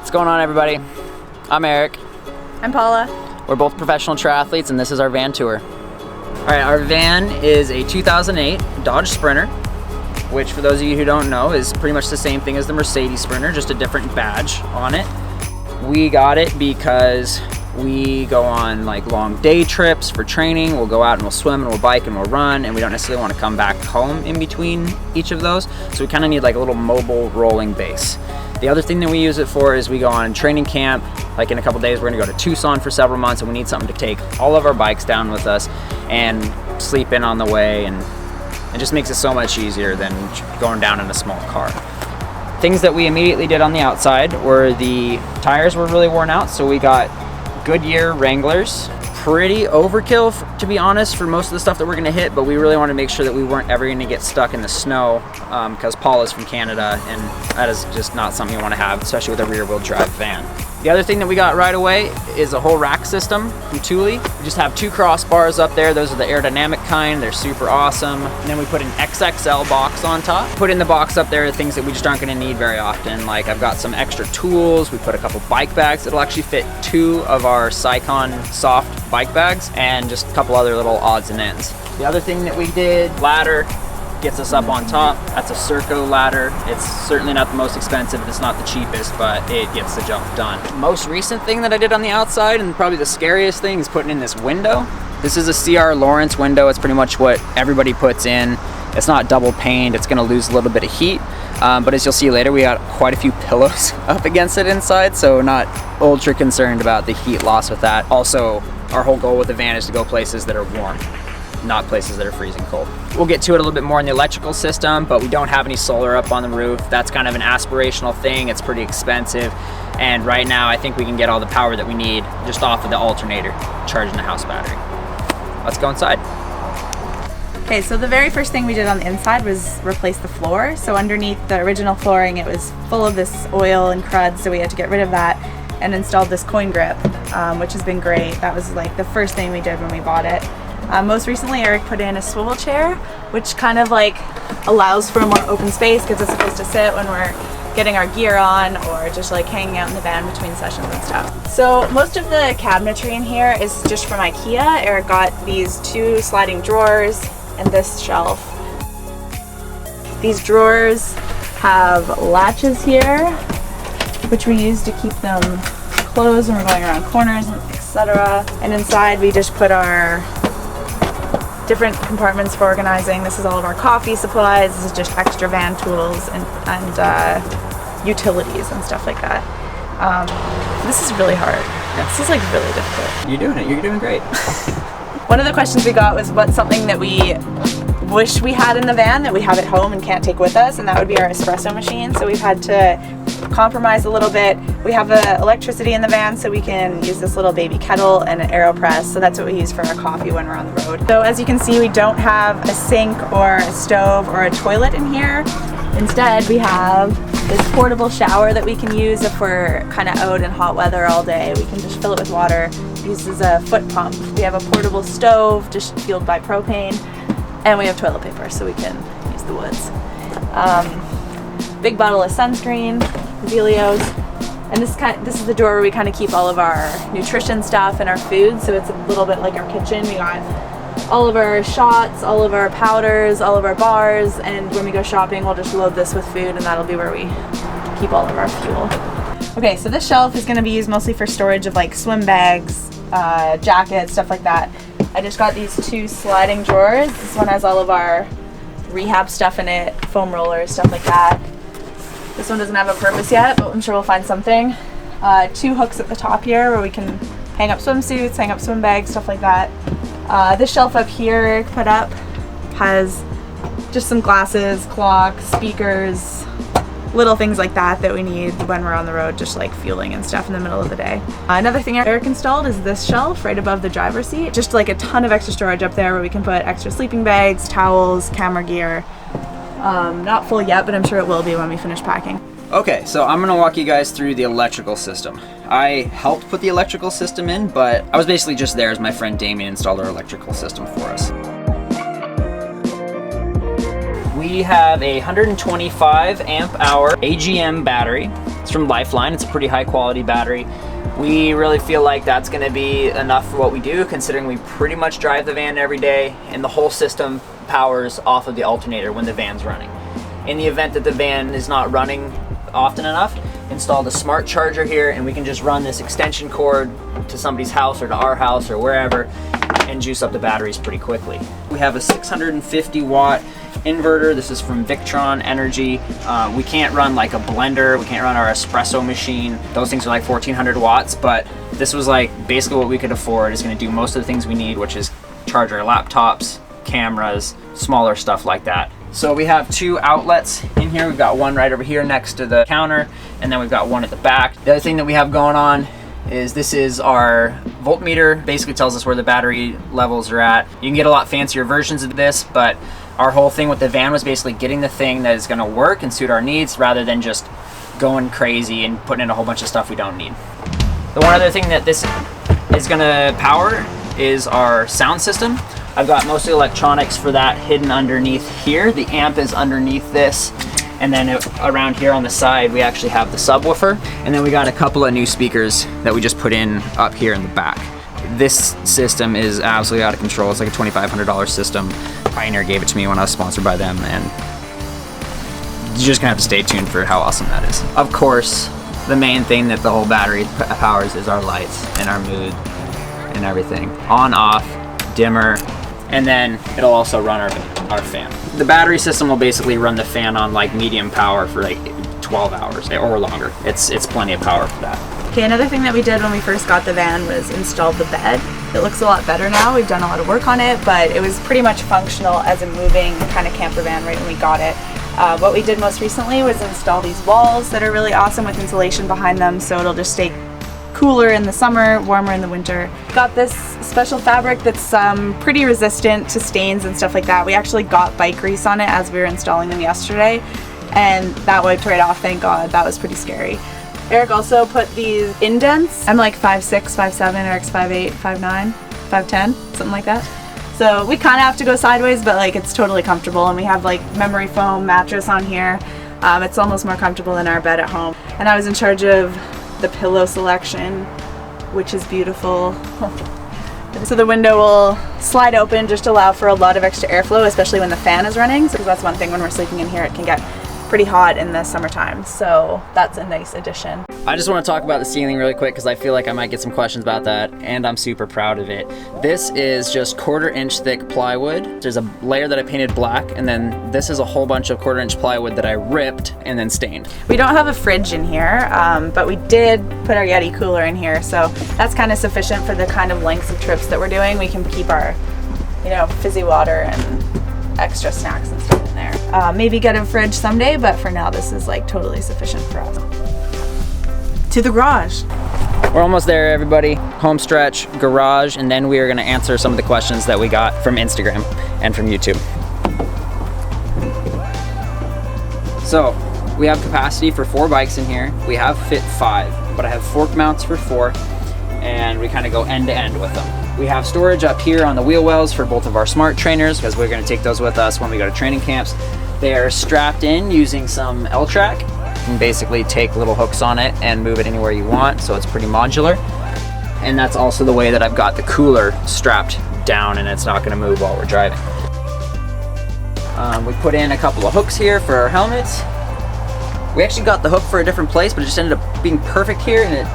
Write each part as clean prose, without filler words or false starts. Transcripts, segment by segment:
What's going on, everybody? I'm Eric. I'm Paula. We're both professional triathletes, and this is our van tour. All right, our van is a 2008 Dodge Sprinter, which for those of you who don't know is pretty much the same thing as the Mercedes Sprinter, just a different badge on it. We got it because we go on like long day trips for training. We'll go out and we'll swim and we'll bike and we'll run, and we don't necessarily want to come back home in between each of those. So we kind of need like a little mobile rolling base. The other thing that we use it for is we go on training camp. Like in a couple days, we're gonna go to Tucson for several months, and we need something to take all of our bikes down with us and sleep in on the way, and it just makes it so much easier than going down in a small car. Things that we immediately did on the outside were the tires were really worn out, so we got Goodyear Wranglers. Pretty overkill, to be honest, for most of the stuff that we're gonna hit, but we really wanted to make sure that we weren't ever gonna get stuck in the snow because Paula's from Canada, and that is just not something you wanna have, especially with a rear-wheel drive van. The other thing that we got right away is a whole rack system from Thule. We just have 2 crossbars up there. Those are the aerodynamic kind. They're super awesome. And then we put an XXL box on top. Put in the box up there things that we just aren't gonna need very often. Like I've got some extra tools. We put a couple bike bags. It'll actually fit 2 of our Sycon soft bike bags and just a couple other little odds and ends. The other thing that we did, ladder, gets us up on top. That's a Serco ladder. It's certainly not the most expensive, it's not the cheapest, but it gets the job done. Most recent thing that I did on the outside, and probably the scariest thing, is putting in this window. This is a CR Lawrence window. It's pretty much what everybody puts in. It's not double paned, it's gonna lose a little bit of heat, but as you'll see later, we got quite a few pillows up against it inside, so we're not ultra concerned about the heat loss with that. Also, our whole goal with the van is to go places that are warm, not places that are freezing cold. We'll get to it a little bit more in the electrical system, but we don't have any solar up on the roof. That's kind of an aspirational thing. It's pretty expensive. And right now, I think we can get all the power that we need just off of the alternator, charging the house battery. Let's go inside. Okay, so the very first thing we did on the inside was replace the floor. So underneath the original flooring, it was full of this oil and crud, so we had to get rid of that and installed this coin grip, which has been great. That was like the first thing we did when we bought it. Most recently, Eric put in a swivel chair, which kind of like allows for a more open space because it's supposed to sit when we're getting our gear on or just like hanging out in the van between sessions and stuff. So most of the cabinetry in here is just from IKEA. Eric got these 2 sliding drawers and this shelf. These drawers have latches here, which we use to keep them closed when we're going around corners, etc. And inside we just put our different compartments for organizing. This is all of our coffee supplies. This is just extra van tools and utilities and stuff like that. This is really hard. This is like really difficult. You're doing it. You're doing great. One of the questions we got was what's something that we wish we had in the van that we have at home and can't take with us, and that would be our espresso machine. So we've had to compromise a little bit. We have electricity in the van, so we can use this little baby kettle and an AeroPress, so that's what we use for our coffee when we're on the road. So as you can see, we don't have a sink or a stove or a toilet in here. Instead, we have this portable shower that we can use if we're kind of out in hot weather all day. We can just fill it with water. It uses a foot pump. We have a portable stove just fueled by propane, and we have toilet paper so we can use the woods. Big bottle of sunscreen, Zelios, and this is the drawer where we kind of keep all of our nutrition stuff and our food, so it's a little bit like our kitchen. We got all of our shots, all of our powders, all of our bars, and when we go shopping we'll just load this with food, and that'll be where we keep all of our fuel. Okay, so this shelf is going to be used mostly for storage of like swim bags, jackets, stuff like that. I just got these 2 sliding drawers. This one has all of our rehab stuff in it, foam rollers, stuff like that. This one doesn't have a purpose yet, but I'm sure we'll find something. 2 hooks at the top here where we can hang up swimsuits, hang up swim bags, stuff like that. This shelf up here Eric put up has just some glasses, clocks, speakers, little things like that that we need when we're on the road, just like fueling and stuff in the middle of the day. Another thing Eric installed is this shelf right above the driver's seat. Just like a ton of extra storage up there where we can put extra sleeping bags, towels, camera gear. Not full yet, but I'm sure it will be when we finish packing. Okay, so I'm gonna walk you guys through the electrical system. I helped put the electrical system in, but I was basically just there as my friend Damian installed our electrical system for us. We have a 125 amp hour AGM battery. It's from Lifeline. It's a pretty high quality battery. We really feel like that's going to be enough for what we do, considering we pretty much drive the van every day, and the whole system powers off of the alternator when the van's running. In the event that the van is not running often enough, install the smart charger here, and we can just run this extension cord to somebody's house or to our house or wherever and juice up the batteries pretty quickly. We have a 650 watt inverter. This is from Victron Energy. We can't run like a blender, we can't run our espresso machine. Those things are like 1400 watts, but this was like basically what we could afford. It's going to do most of the things we need, which is charge our laptops, cameras, smaller stuff like that. So we have two outlets in here. We've got one right over here next to the counter, and then we've got one at the back. The other thing that we have going on is this is our voltmeter. Basically tells us where the battery levels are at. You can get a lot fancier versions of this, but our whole thing with the van was basically getting the thing that is going to work and suit our needs, rather than just going crazy and putting in a whole bunch of stuff we don't need. The one other thing that this is going to power is our sound system. I've got most of the electronics for that hidden underneath here. The amp is underneath this, and then around here on the side we actually have the subwoofer, and then we got a couple of new speakers that we just put in up here in the back. This system is absolutely out of control. It's like a $2,500 system. Pioneer gave it to me when I was sponsored by them, and you're just gonna have to stay tuned for how awesome that is. Of course, the main thing that the whole battery powers is our lights and our mood and everything. On, off, dimmer, and then it'll also run our fan. The battery system will basically run the fan on like medium power for like 12 hours or longer. It's plenty of power for that. Okay, another thing that we did when we first got the van was install the bed. It looks a lot better now. We've done a lot of work on it, but it was pretty much functional as a moving kind of camper van right when we got it. What we did most recently was install these walls that are really awesome with insulation behind them, so it'll just stay cooler in the summer, warmer in the winter. Got this special fabric that's pretty resistant to stains and stuff like that. We actually got bike grease on it as we were installing them yesterday, and that wiped right off, thank God. That was pretty scary. Eric also put these indents. I'm like 5'6", 5'7", Eric's 5'8", 5'9", 5'10", something like that. So we kind of have to go sideways, but like it's totally comfortable, and we have like memory foam mattress on here. It's almost more comfortable than our bed at home. And I was in charge of the pillow selection, which is beautiful. So the window will slide open just to allow for a lot of extra airflow, especially when the fan is running, because that's one thing when we're sleeping in here, it can get pretty hot in the summertime, so that's a nice addition. I just want to talk about the ceiling really quick because I feel like I might get some questions about that, and I'm super proud of it. This is just 1/4 inch thick plywood. There's a layer that I painted black, and then this is a whole bunch of 1/4 inch plywood that I ripped and then stained. We don't have a fridge in here, but we did put our Yeti cooler in here, so that's kind of sufficient for the kind of lengths of trips that we're doing. We can keep our, fizzy water and extra snacks and stuff in there. Maybe get a fridge someday, but for now this is like totally sufficient for us. To the garage. We're almost there, everybody. Home stretch, garage, and then we are going to answer some of the questions that we got from Instagram and from YouTube. So we have capacity for 4 bikes in here. We have fit 5, but I have fork mounts for 4, and we kind of go end to end with them. We have storage up here on the wheel wells for both of our smart trainers, because we're going to take those with us when we go to training camps. They are strapped in using some L-track. You can basically take little hooks on it and move it anywhere you want, so it's pretty modular. And that's also the way that I've got the cooler strapped down, and it's not going to move while we're driving. We put in a couple of hooks here for our helmets. We actually got the hook for a different place, but it just ended up being perfect here, and it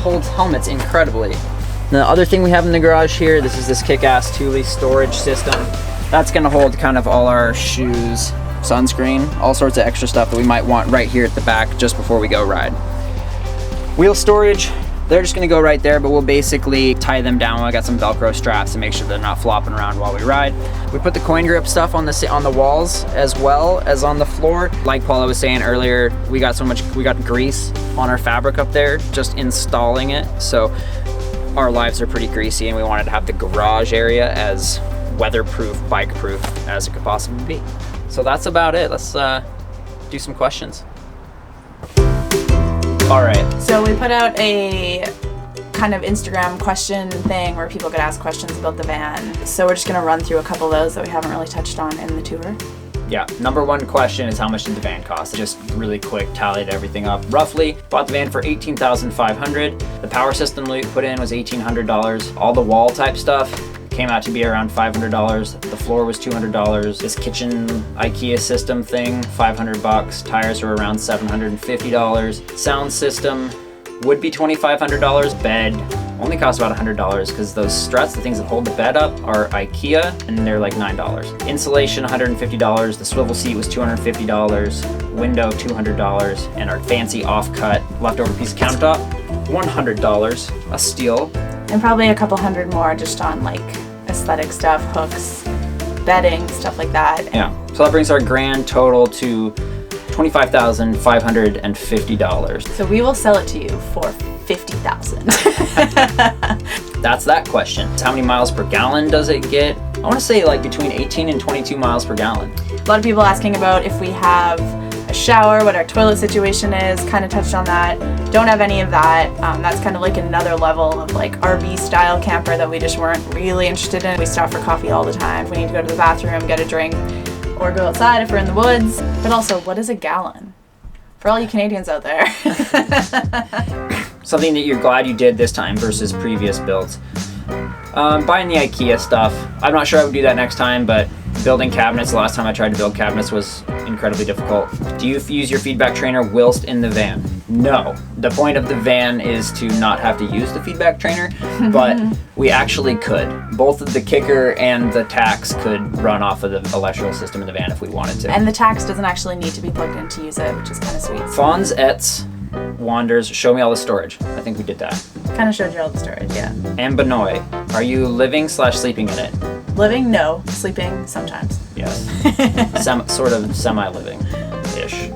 holds helmets incredibly. The other thing we have in the garage here, this is this kick-ass Thule storage system. That's gonna hold kind of all our shoes, sunscreen, all sorts of extra stuff that we might want right here at the back just before we go ride. Wheel storage, they're just gonna go right there, but we'll basically tie them down. I got some Velcro straps to make sure they're not flopping around while we ride. We put the coin grip stuff on the walls as well as on the floor. Like Paula was saying earlier, we got grease on our fabric up there just installing it. So our lives are pretty greasy, and we wanted to have the garage area as weatherproof, bike-proof as it could possibly be. So that's about it. Let's do some questions. All right. So we put out a kind of Instagram question thing where people could ask questions about the van. So we're just gonna run through a couple of those that we haven't really touched on in the tour. Yeah, number one question is how much did the van cost? Just really quick, tallied everything up. Roughly, bought the van for $18,500. The power system we put in was $1,800. All the wall type stuff came out to be around $500. The floor was $200. This kitchen IKEA system thing, $500. Tires were around $750. Sound system would be $2,500. Bed only cost about $100 because those struts, the things that hold the bed up, are IKEA and they're like $9. Insulation, $150. The swivel seat was $250. Window, $200. And our fancy off-cut leftover piece of countertop, $100. A steel. And probably a couple hundred more just on like aesthetic stuff, hooks, bedding, stuff like that. Yeah, so that brings our grand total to $25,550. So we will sell it to you for $50,000. That's that question. How many miles per gallon does it get? I want to say like between 18 and 22 miles per gallon. A lot of people asking about if we have a shower, what our toilet situation is, kind of touched on that. Don't have any of that. That's kind of like another level of like RV style camper that we just weren't really interested in. We stop for coffee all the time. If we need to go to the bathroom, get a drink, or go outside if we're in the woods. But also, what is a gallon? For all you Canadians out there. Something that you're glad you did this time versus previous builds. Buying the IKEA stuff. I'm not sure I would do that next time, but building cabinets, the last time I tried to build cabinets was incredibly difficult. Do you use your feedback trainer whilst in the van? No. The point of the van is to not have to use the feedback trainer, but we actually could. Both of the kicker and the tax could run off of the electrical system in the van if we wanted to. And the tax doesn't actually need to be plugged in to use it, which is kind of sweet. Fonz Etz Wanders, show me all the storage. I think we did that. Kind of showed you all the storage, yeah. And Benoit, are you living/sleeping in it? Living, no. Sleeping, sometimes. Yes. Sort of semi-living-ish.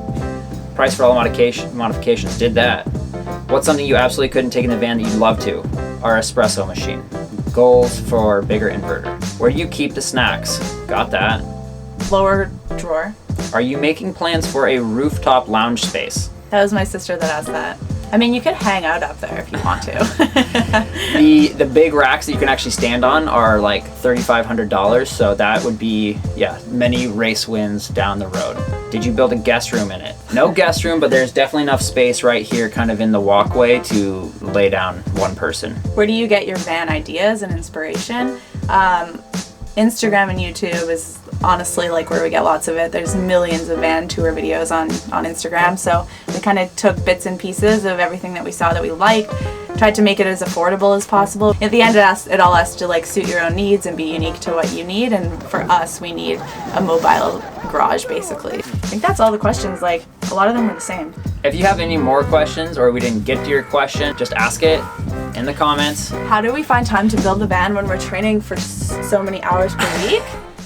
Price for all modifications, did that. What's something you absolutely couldn't take in the van that you'd love to? Our espresso machine. Goals for bigger inverter. Where do you keep the snacks? Got that. Lower drawer. Are you making plans for a rooftop lounge space? That was my sister that asked that. I mean, you could hang out up there if you want to. The big racks that you can actually stand on are like $3,500, so that would be, many race wins down the road. Did you build a guest room in it? No guest room, but there's definitely enough space right here kind of in the walkway to lay down one person. Where do you get your van ideas and inspiration? Instagram and YouTube is honestly like where we get lots of it. There's millions of van tour videos on Instagram, so we kind of took bits and pieces of everything that we saw that we liked, tried to make it as affordable as possible. At the end, it all has to like suit your own needs and be unique to what you need, and for us, we need a mobile garage basically. I think that's all the questions. Like, a lot of them were the same. If you have any more questions or we didn't get to your question, just ask it in the comments. How do we find time to build the van when we're training for so many hours per week?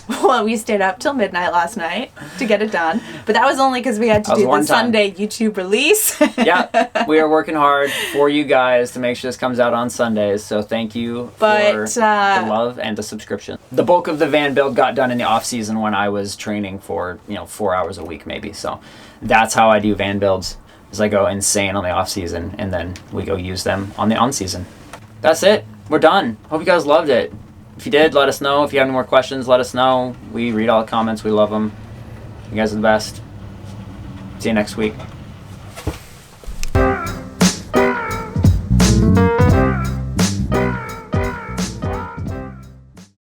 Well, we stayed up till midnight last night to get it done, but that was only because we had to do the Sunday YouTube release. Yeah, we are working hard for you guys to make sure this comes out on Sundays, so thank you for the love and the subscription. The bulk of the van build got done in the off season when I was training for 4 hours a week maybe, so that's how I do van builds, is I go insane on the off season and then we go use them on the on season. That's it. We're done. Hope you guys loved it. If you did, let us know. If you have any more questions, let us know. We read all the comments. We love them. You guys are the best. See you next week.